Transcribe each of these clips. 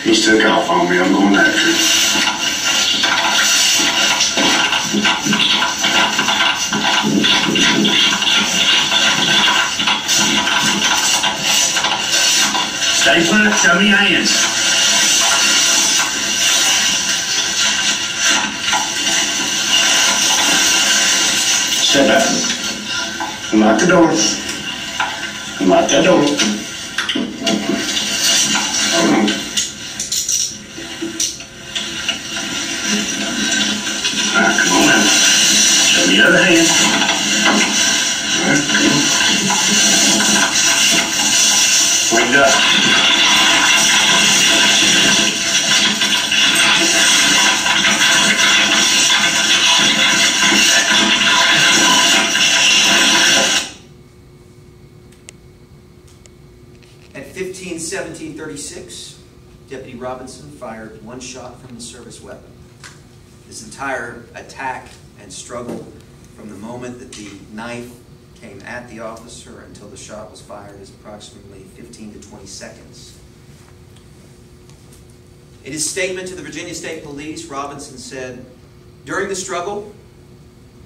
He's took off on me. I'm going after him. Stay put. Show me your hands. Step back. Unlock the door. Unlock that door. Hold on. Alright, come on now. Show me the other hand. Alright, come on. What you got? At 15-17-36, Deputy Robinson fired one shot from the service weapon. This entire attack and struggle from the moment that the knife came at the officer until the shot was fired is approximately 15 to 20 seconds. In his statement to the Virginia State Police, Robinson said, "During the struggle,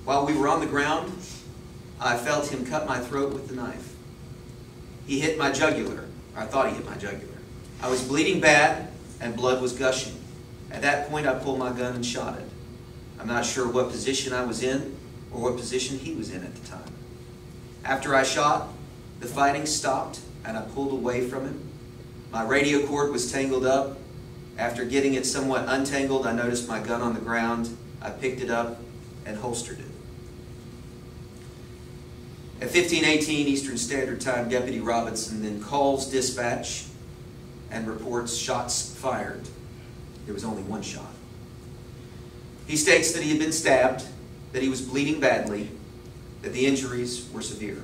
while we were on the ground, I felt him cut my throat with the knife. He hit my jugular. I thought he hit my jugular. I was bleeding bad and blood was gushing. At that point, I pulled my gun and shot it. I'm not sure what position I was in or what position he was in at the time. After I shot, the fighting stopped and I pulled away from him. My radio cord was tangled up. After getting it somewhat untangled, I noticed my gun on the ground. I picked it up and holstered it." At 15:18 Eastern Standard Time, Deputy Robinson then calls dispatch and reports shots fired. There was only one shot. He states that he had been stabbed, that he was bleeding badly, that the injuries were severe.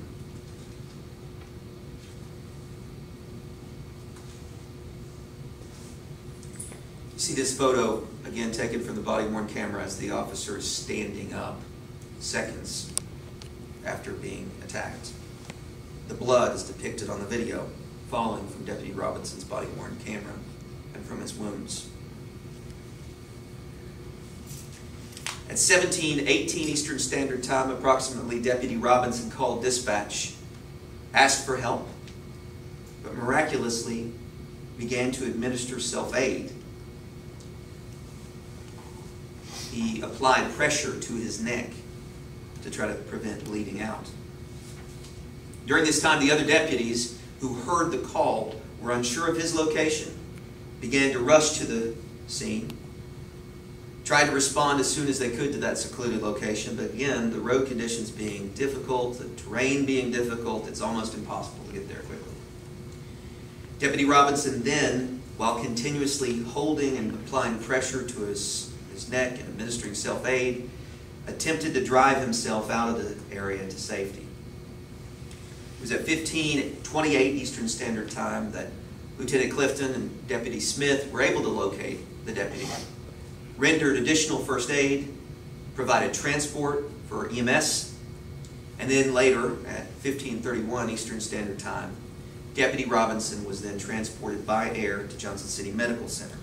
You see this photo, again taken from the body-worn camera as the officer is standing up seconds after being attacked. The blood is depicted on the video falling from Deputy Robinson's body-worn camera and from his wounds. At 17:18 Eastern Standard Time, approximately, Deputy Robinson called dispatch, asked for help, but miraculously began to administer self-aid. He applied pressure to his neck to try to prevent bleeding out. During this time, the other deputies who heard the call were unsure of his location, began to rush to the scene, tried to respond as soon as they could to that secluded location, but again, the road conditions being difficult, the terrain being difficult, it's almost impossible to get there quickly. Deputy Robinson then, while continuously holding and applying pressure to his neck and administering self-aid, attempted to drive himself out of the area to safety. It was at 15:28 Eastern Standard Time that Lieutenant Clifton and Deputy Smith were able to locate the deputy, rendered additional first aid, provided transport for EMS, and then later at 15:31 Eastern Standard Time, Deputy Robinson was then transported by air to Johnson City Medical Center.